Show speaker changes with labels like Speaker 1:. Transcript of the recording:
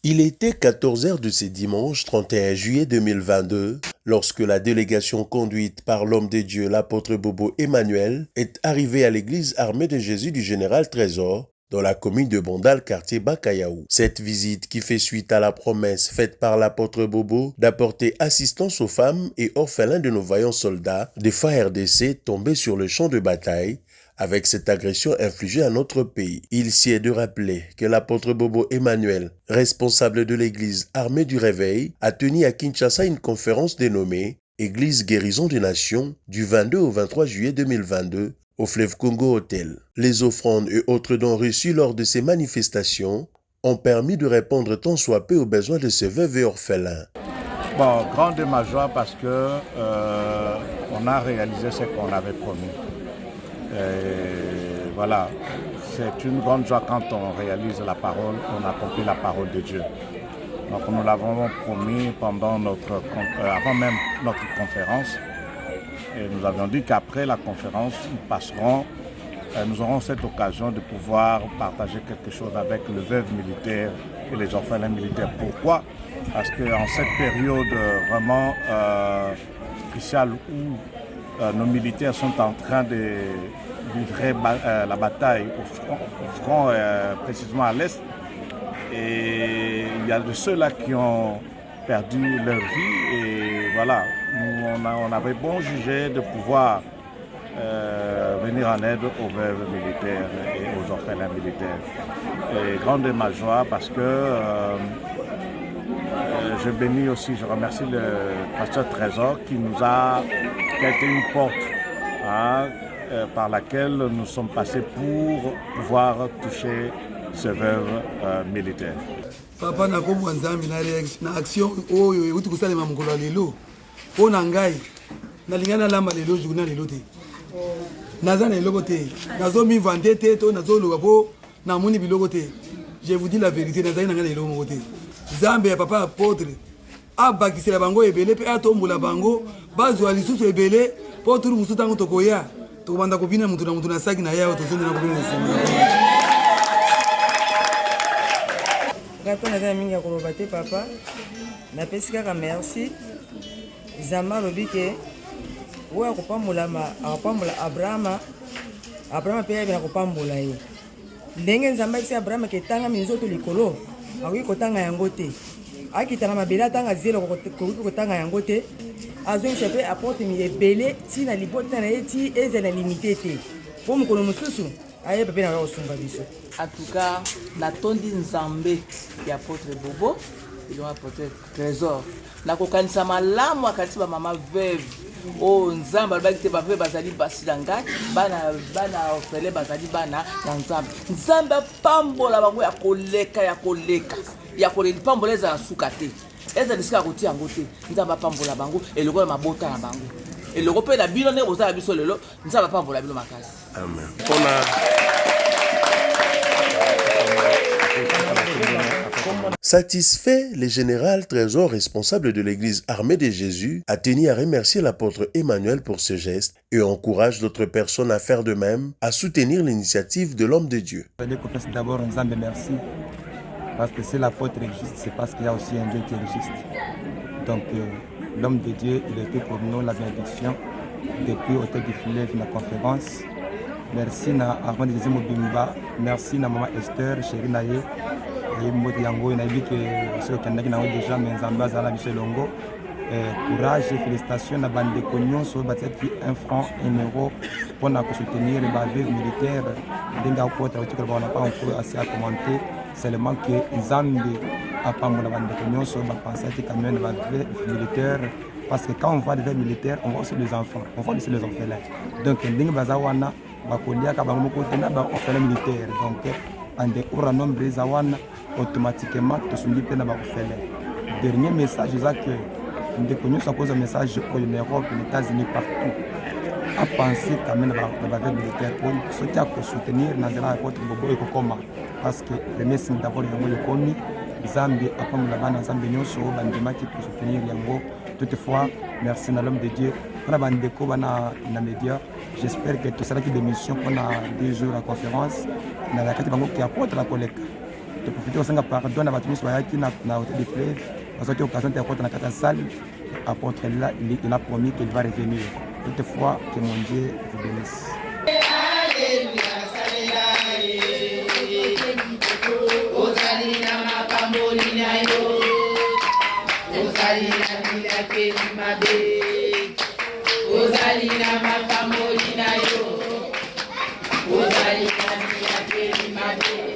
Speaker 1: Il était 14 heures de ce dimanche 31 juillet 2022 lorsque la délégation conduite par l'homme de Dieu, l'apôtre Bobo Emmanuel, est arrivée à l'église armée de Jésus du Général Trésor dans la commune de Bondal, quartier Bakayaou. Cette visite qui fait suite à la promesse faite par l'apôtre Bobo d'apporter assistance aux femmes et orphelins de nos vaillants soldats des FARDC tombés sur le champ de bataille avec cette agression infligée à notre pays. Il s'y est de rappeler que l'apôtre Bobo Emmanuel, responsable de l'église armée du Réveil, a tenu à Kinshasa une conférence dénommée « Église guérison des nations » du 22 au 23 juillet 2022 au Fleuve Congo Hotel. Les offrandes et autres dons reçus lors de ces manifestations ont permis de répondre tant soit peu aux besoins de ces veuves et orphelins.
Speaker 2: Bon, grande est ma joie parce que on a réalisé ce qu'on avait promis. Et voilà, c'est une grande joie quand on réalise la parole, on accomplit la parole de Dieu. Donc nous l'avons promis pendant avant même notre conférence. Et nous avions dit qu'après la conférence, nous aurons cette occasion de pouvoir partager quelque chose avec le veuve militaire et les orphelins militaires. Pourquoi? Parce qu'en cette période vraiment cruciale où nos militaires sont en train de livrer la bataille au front précisément à l'est, et il y a de ceux-là qui ont perdu leur vie, et voilà, on avait bon jugé de pouvoir venir en aide aux veuves militaires et aux orphelins militaires. Et grande est ma joie parce que je bénis aussi, je remercie le pasteur Trésor qui a été une porte par laquelle nous sommes passés pour pouvoir toucher ces veuves militaires.
Speaker 3: Papa na kombo nzambi na action oyo euti kosalema mokolo lelo po na ngai nalingana lamba lelo journal lelo te naza na eloko te nazo mi vante te to nazo loba po na moni biloko te. Je vous dis la vérité, nazali na ngai lelo moko te. Nzambe ya papa apôtre abakisela bango ebele pe atombola bango bazwa lisusu ebele po turu musu tango tokoya tokobanda kobina mutu na mutu na saki na yao tozonde na kobina na
Speaker 4: Gato na mingi ya koloba te papa napesi kaka merci zama lobi ke oyo akopambola abrahama mpe yabi na kopambola ye ndenge nzambe akisi abrahama ke etangami nzoto likolo akoki kotanga yango te akita na mabele atanga zelo koki kotanga yango te azongisa mpe aporte mi ebele ti na libota na ye ti ezala limite te mpo mokolo mosusu ayeba mpe na kosunga biso.
Speaker 5: En tout cas, la tondi nzambe ya apôtre Bobo, il a apôtre Trésor. Na kokanisa malamu akanisa ba mama veuve. Oh nzambe alibaki te ba veuve bazali basi danga, bana orphelin bazali bana ya nzambe. Nzambe pambola bango ya koleka. Ya koleli pambola za suka te. Eza disika koti yango te. Nzambe pambola bango eloko mabota na bango. Eloko pe na bino ne bozala biso lelo, nzambe pambola bino makasi.
Speaker 1: Amen. Satisfait, le général Trésor, responsable de l'église armée de Jésus, a tenu à remercier l'apôtre Emmanuel pour ce geste et encourage d'autres personnes à faire de même, à soutenir l'initiative de l'homme de Dieu.
Speaker 6: D'abord, Nzambe, merci. Parce que c'est l'apôtre existe, c'est parce qu'il y a aussi un Dieu qui est juste. Donc, l'homme de Dieu, il était pour nous la bénédiction depuis au tête du fleuve, la conférence. Merci na Armand de Mobimba, merci na maman Esther, chérie Naye. Et Moti Yango, il a dit que ceux qui ont déjà mes ambassades à la Longo. Courage et félicitations à bande de Cognon sur un franc, €1 pour nous soutenir les bavures militaires. On n'a pas encore assez à commenter. Seulement que Zambie a pas mon bande de Cognon sur ma pensée quand même les bavures militaires. Parce que quand on voit des veuves militaires, on voit aussi les enfants, on voit aussi les orphelins. Donc, on bazawana, bakolia kabamoko tena ba orphelins militaires. Donc, en découvre nombre des awana automatiquement tout soumis pena ba orphelins. Dernier message c'est que nous ça pose un message en Europe, aux États-Unis, partout. À penser quand même à la militaire pour soutenir Nazara contre Bobo et Kokoma. Parce que le message d'abord Yango est commis, Zambie, après la bande Zambie, nous sommes bandima qui peut soutenir Yango. Toutefois, merci à l'homme de Dieu. On a bandeko bana na média, J'espère que tout ça qui démission qu'on a 2 jours à conférence, dans la carte qui apporte la collecte. De profiter aussi de pardon à Batumis qui n'a hôtel de fleuve, à cette occasion d'apporter dans la salle, apporter là, il a promis qu'il va revenir. Toutefois, que mon Dieu vous bénisse.
Speaker 7: Ozalina